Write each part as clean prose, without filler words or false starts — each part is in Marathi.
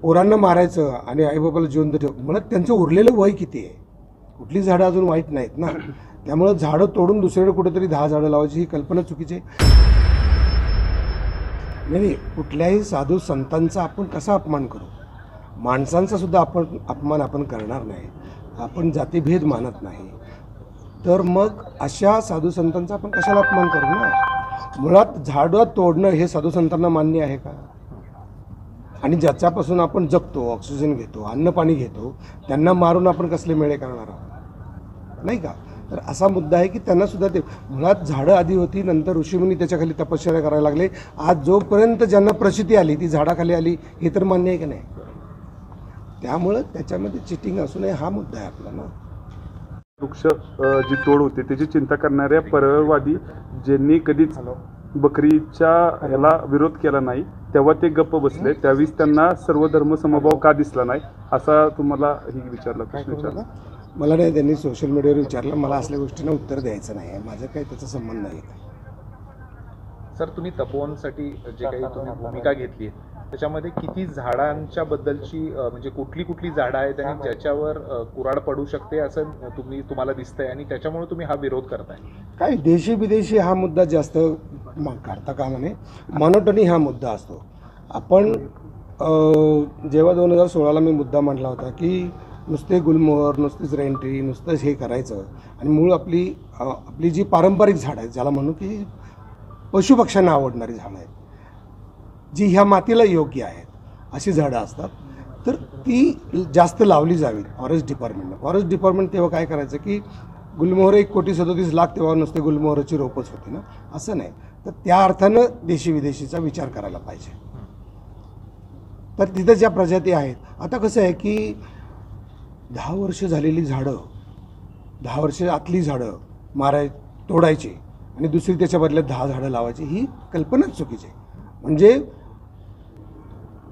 पोरांना मारायचं आणि आईबापाला जिवंत ठेव, मला त्यांचं उरलेलं वय किती आहे? कुठली झाडं अजून वाईट नाहीत ना. त्यामुळं झाडं तोडून दुसरीकडे कुठेतरी 10 झाडं लावायची ही कल्पना चुकीची आहे. नाही, कुठल्याही साधू संतांचा आपण कसा अपमान करू? माणसांचा सुद्धा अपमान आपण करणार नाही. आपण जातीभेद मानत नाही, तर मग अशा साधू संतांचा आपण कशाला अपमान करू ना? मुळात झाडं तोडणं हे साधू संतांना मान्य आहे का? आणि ज्याच्यापासून आपण जगतो, ऑक्सिजन घेतो, अन्न पाणी घेतो, त्यांना मारून आपण कसले मेळे करणार आहोत? नाही का? तर असा मुद्दा आहे की त्यांना सुद्धा ते मुळात झाडं आधी होती, नंतर ऋषीमुनी त्याच्याखाली तपश्चर्या करायला लागले. आज जोपर्यंत ज्यांना प्रचिती आली ती झाडाखाली आली, हे तर मान्य आहे की नाही? त्यामुळं त्याच्यामध्ये चिटिंग असू नये हा मुद्दा आहे आपला ना. वृक्ष जी तोड होते त्याची चिंता करणाऱ्या पर्यावरणवादी ज्यांनी कधीच बकरीच्या ह्याला विरोध केला नाही, तेव्हा ते गप्प बसले. त्यावेळेस त्यांना सर्व धर्म समभाव का दिसला नाही असा तुम्हाला ही विचारला प्रश्न विचारला? मला नाही, त्यांनी सोशल मीडियावर विचारलं. मला असल्या गोष्टींना उत्तर द्यायचं नाही आहे. माझं काही त्याचा संबंध नाही. सर, तुम्ही तपोवनसाठी जे काही तुम्ही भूमिका घेतली त्याच्यामध्ये किती झाडांच्या बद्दलची म्हणजे कुठली कुठली झाडं आहेत आणि ज्याच्यावर कुऱ्हाड पडू शकते असं तुम्हाला दिसतंय आणि त्याच्यामुळे तुम्ही हा विरोध करताय? काय देशी विदेशी हा मुद्दा जास्त काढता कामा नये. मॉनोटनी हा मुद्दा असतो. आपण जेव्हा 2016ला मी मुद्दा मांडला होता की नुसते गुलमोहर, नुसतीच रेंट्री, नुसतंच हे करायचं आणि मूळ आपली जी पारंपरिक झाडं आहेत, ज्याला म्हणू की पशुपक्ष्यांना आवडणारी झाडं आहेत, जी ह्या मातीला योग्य आहेत, अशी झाडं असतात, तर ती जास्त लावली जावी फॉरेस्ट डिपार्टमेंटनं. फॉरेस्ट डिपार्टमेंट तेव्हा काय करायचं की गुलमोहर 1,37,00,000 तेव्हा नुसते गुलमोहराची रोपच होती ना, असं नाही. तर त्या अर्थानं देशी विदेशीचा विचार करायला पाहिजे. तर तिथं ज्या प्रजाती आहेत, आता कसं आहे की 10 वर्ष झालेली झाडं, 10 वर्ष आतली झाडं तोडायची आणि दुसरी त्याच्या बदल्यात 10 झाडं लावायची, ही कल्पनाच चुकीची आहे. म्हणजे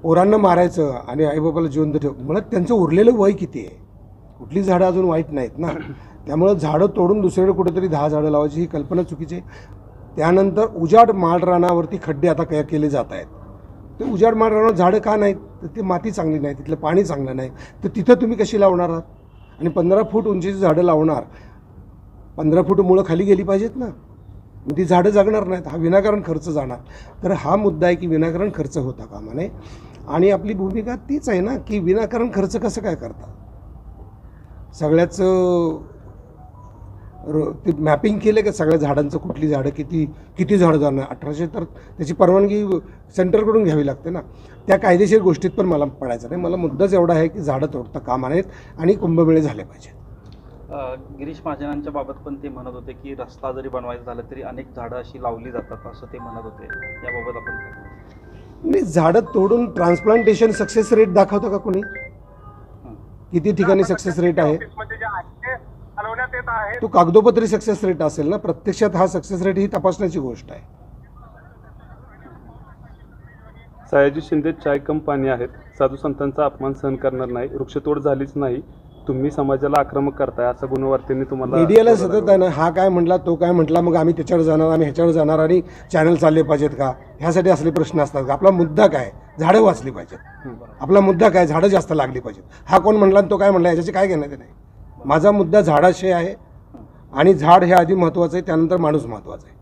पोरांना मारायचं आणि आईबापाला जिवंत ठेव, मला त्यांचं उरलेलं वय किती आहे? कुठली झाडं अजून वाईट नाहीत ना. त्यामुळं झाडं तोडून दुसरीकडे कुठेतरी 10 झाडं लावायची ही कल्पना चुकीची आहे. त्यानंतर उजाड माळरानावरती खड्डे आता केले जात आहेत. ते उजाड माळरानावर झाडं का नाहीत? तर ते माती चांगली नाही, तिथलं पाणी चांगलं नाही, तर तिथं तुम्ही कशी लावणार आहात? आणि 15 फूट उंचीची झाडं लावणार, 15 फूट मुळं खाली गेली पाहिजेत ना, मग ती झाडं जगणार नाहीत. हा विनाकारण खर्च जाणार. तर हा मुद्दा आहे की विनाकारण खर्च होता कामा नये. आणि आपली भूमिका तीच आहे ना की विनाकारण खर्च कसं काय करता? सगळ्याच ते मॅपिंग केलं का सगळ्या झाडांचं, कुठली झाडं किती झाडं जाणार? 1800 तर त्याची परवानगी सेंटरकडून घ्यावी लागते ना. त्या कायदेशीर गोष्टीत पण मला पडायचं नाही. मला मुद्दाच एवढा आहे की झाडं तोडता कामा नयेत आणि कुंभमेळे झाले पाहिजेत. गिरीश महाजनांच्या बाबत पण ते म्हणत होते की रस्ता जरी बनवायचा झाला तरी अनेक झाडं अशी लावली जातात असं ते म्हणत होते. याबाबत आपण नाही, झाडं तोडून ट्रान्सप्लांटेशन सक्सेस रेट दाखवतं का कोणी? किती ठिकाणी सक्सेस रेट आहे? तो कागदोपत्री सक्सेस रेट असेल ना, प्रत्यक्षात हा सक्सेस रेट ही तपासण्याची गोष्ट आहे. सयाजी शिंदे चाय कंपनी आहेत. साधू संतांचा अपमान सहन करणार नाही, वृक्षतोड झालीच नाही, तुम्ही समाजाला आक्रमक करताय असं गुणवत्तेने तुम्हाला मीडियाला सतत आहे ना, हा काय म्हटला, तो काय म्हटला, मग आम्ही त्याच्यावर जाणार, आम्ही ह्याच्यावर जाणार आणि चॅनल चालले पाहिजेत का, ह्यासाठी असले प्रश्न असतात का? आपला मुद्दा काय? झाडं वाचली पाहिजेत. आपला मुद्दा काय? झाडं जास्त लागली पाहिजेत. हा कोण म्हटला आणि तो काय म्हटला याच्याचे काय घेणं ते नाही. माझा मुद्दा झाडाशी आहे आणि झाड हे आधी महत्त्वाचं आहे, त्यानंतर माणूस महत्त्वाचा आहे.